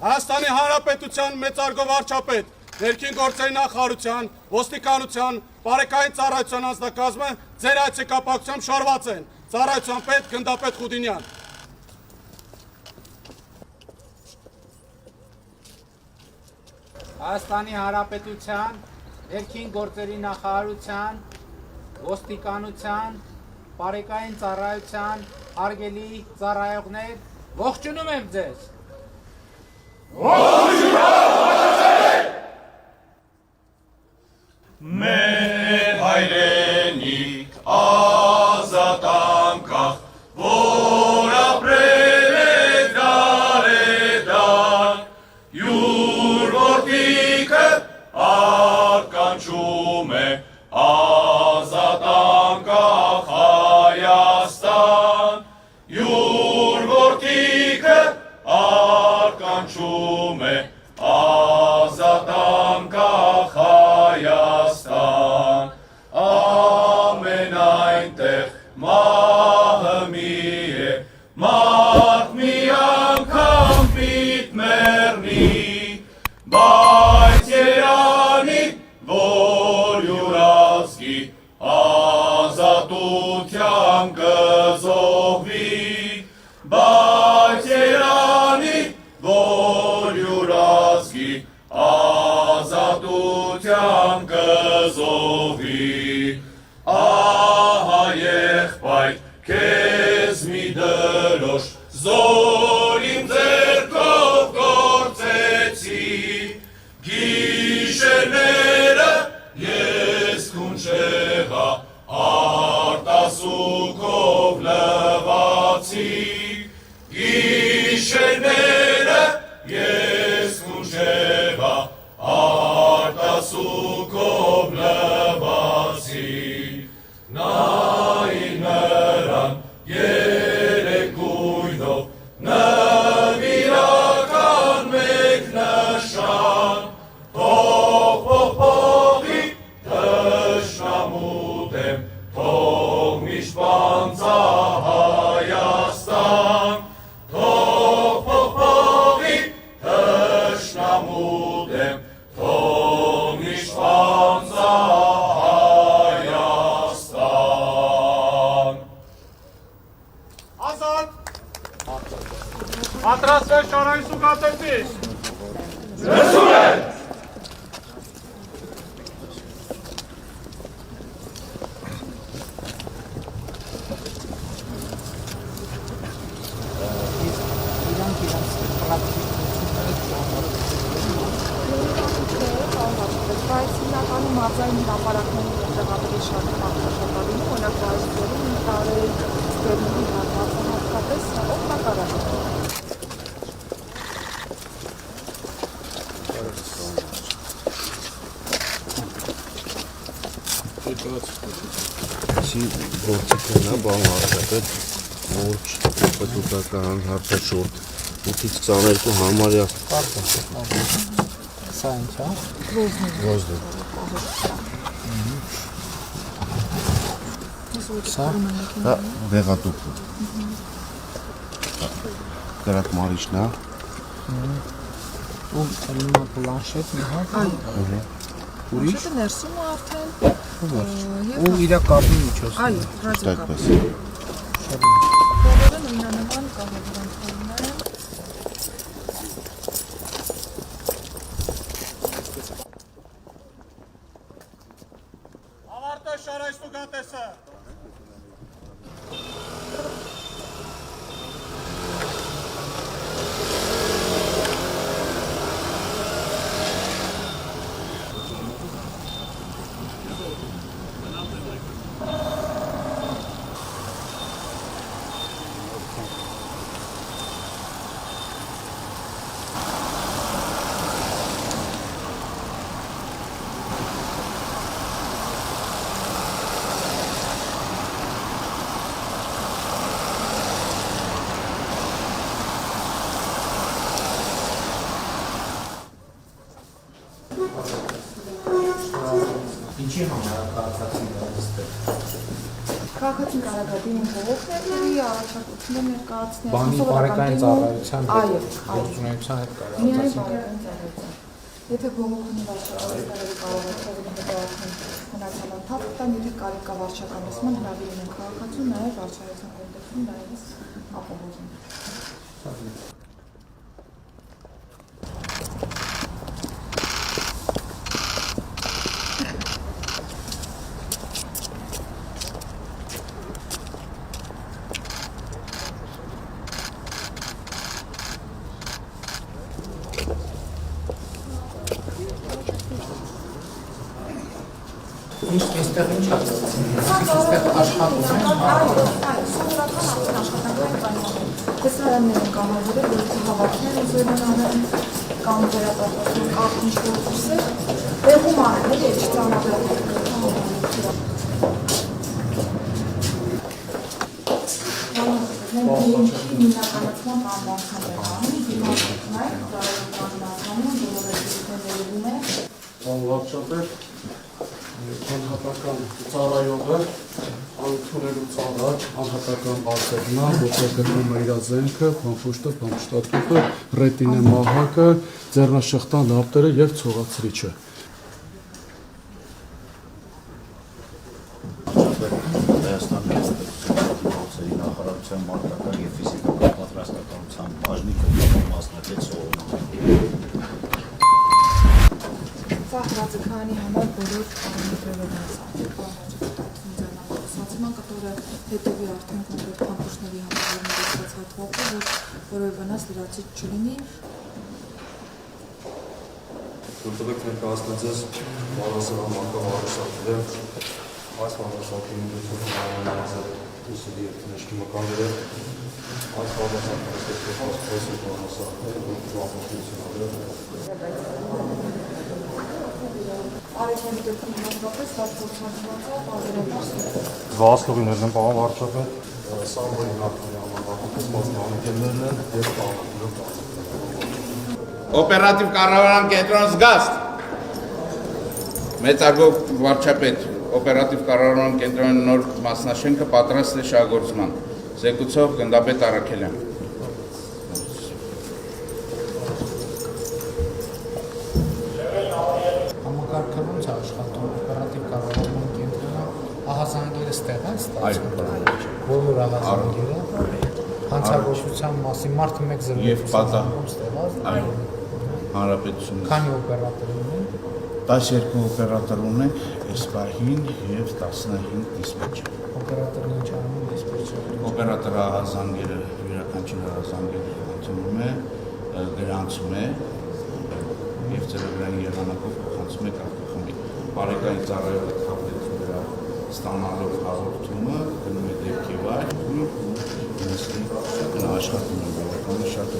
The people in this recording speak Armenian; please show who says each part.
Speaker 1: Հայաստանի Հանրապետության մեծարգո վարչապետ, ներքին գործերի նախարարության, ոստիկանության, բարեկային ծառայության անձնակազմը ձեր այցի կապակցությամբ շարված են։ Ծառայության պետ գնդապետ Խուդինյան։
Speaker 2: Հայաստանի Հանրապետության, ներքին գործերի նախարարության, ոստիկանության, բարեկային ծառայության, հարգելի ծառայողներ, ողջունում եմ ձեզ։
Speaker 3: Մեր հայրենիք ազատ անկախ, որ ապրել է դարեդար, յուր որդիքը ականչում է ազատ անկախ Հայաստան, յուր որդիքը ականչում է ազատ անկախ Հայաստան, ամեն այնտեղ մահը մի է, մարդ մի անգամ պիտ մեռնի, բայց Երանի, որ յուր ազգի ազատության կզոհվի, բայց Երանի, որ յուր ազգի ազատության կզոհվի, ահա եղբայր քեզ մի դրոշ զորիմ ձեռքով գործեցի, գիշերները ես քունչեղա արտասուքով լվացի, գիշերները ես քունչեղա արտասուքով լվացի, նայի նրան երեկույնով նվիրական մեկ նշան, փողի թշնամու դեմ, թող միշտ պանծա Հայաստան, փողի թշնամու դեմ, թող միշտ պանծա Հայաստան։
Speaker 1: Ազատ։ Պատրաստվել շարային սուգատեսից։
Speaker 3: Ձերսում են։
Speaker 4: Բայց հիմնականում մարզային հրապարակների տեղադրի շարժի մարտաշապարինը օրինակ վայրերում տարել ստերների հատվածը հատկապես օգտակար է։
Speaker 5: Այսի գործիքն է բան հարցապետ, մորջ, պետութական, հարցաշորդ, 8-ից 22 համարյա
Speaker 2: Սա ինչ է։
Speaker 5: ոզդը։
Speaker 2: Սա
Speaker 5: Դա վեղատուկ։ Գրակ մարիշն է։
Speaker 2: ու ելնա պլանշետ մի հատ։ Ուրիշ։
Speaker 4: Շուտը ներսում է արդեն։
Speaker 2: Ու իրա կապի միջոցն է։
Speaker 4: Այո, ռադիկապ։
Speaker 5: Այդպես։
Speaker 4: Բոլորը նույնանման կահավորանքներն են։
Speaker 1: Ավարտե շարային սուգատեսը։
Speaker 2: Ինչի համար կարծացին դա այստեղ։
Speaker 4: Քաղաքացին կարող է դիմում բողոքների առաջարկություններ ներկայացնել,
Speaker 2: Բանի բարեկային ծառայության
Speaker 4: այո,
Speaker 2: գործունեության հետ
Speaker 4: միայն
Speaker 2: կարողացած
Speaker 4: բարեկային ծառայության։ Եթե բողոքունի վարչակազմը կարող է թողնել հետևական հնարավորություն ընթացք տան, եթե կարիք կա վարչականացման հրավիրում են քաղաքացուն, նաև վարչայության կողմից նաև ապահովում։
Speaker 2: Այստեղ ինչ
Speaker 4: Այո, սովորական աշխատանքային պայմաններ։ Տեսարաններ են կամավորել, որի հավաքներ են զույգանանեն կամ վերապատասխան կապ ինչ-որ կուրսեր, տեղում անեն, էլի չծանավերել։ Հիմնականացման անվանքան են անում, դիմացում են, ծառայության բոլոր է
Speaker 1: Վարչապետ, անհատական ծառայողը, անթունելու ծառայ, անհատական արձերնա, որտեղ գտնվում է իր զենքը, փամփուշտատուտը, ռետինե մահակը, ձեռնաշղթան լապտերը եւ ցողացրիչը։
Speaker 5: Հայաստանի Հանրապետության նախարարության մարտական եւ ֆիզիկական պատրաստականության բաժնի կողմից մասնակից սովորում։
Speaker 4: Ծախրաձգանի համար բոլոր անհետևել են սացման, կտորը հետևի արդեն կոնկրետ կամպուշների համար ներեցած հատվապը, որ որով վնաս լրացիչ չլինի։
Speaker 6: Որտեղ ներկայացնած ես Մարասարան մանկավարժակը, այս մանկավարժակի միջոցով ուսերի և տնեշքի մկաները, այս մանկավարժակը խոսքոսի
Speaker 4: Արեքանի դեպքում հատվապես վարչությունված է պարզերապար
Speaker 6: Վասկովիներն են պաղան վարչապետ, Սամբոյի նախնի ամավախուկից մասնանքերներն են և պաղանքներով
Speaker 7: Օպերատիվ կառավարման կենտրոն զգաստ։ Մեծարգով վարչապետ, օպերատիվ կառավարման կենտրոնի նոր մասնաշենքը պատրաստ է շահագործման։ Զեկուցող գնդապետ Արաքելյան։
Speaker 2: համակարգը ոնց է աշխատում օպերատիվ կառավարման կենտրոնը ահազանգերը ստեղ են ստացվում բոլոր ահազանգերը հանցագործության մասին մարդը 1-0
Speaker 5: Եվ պատահ
Speaker 2: ստեղած
Speaker 5: հանրապետությունը
Speaker 2: քանի օպերատոր ունեն
Speaker 5: 12 օպերատոր ունենք այս պահին եւ 15 դիսպեչեր։
Speaker 2: օպերատորն ինչ անում դիսպեչերը
Speaker 5: Օպերատորը ահազանգերը յուրաքանչյուր ահազանգերը ընդունում է, գրանցում է եւ ծրագրային եղանակով փոխանցում է կարգախմբին։ Բարեկային ծառայողը թափվեցու դրա ստանալով հաղորդումը գնում է դեպքի վայր ու նստի աշխատում է բավականին շատ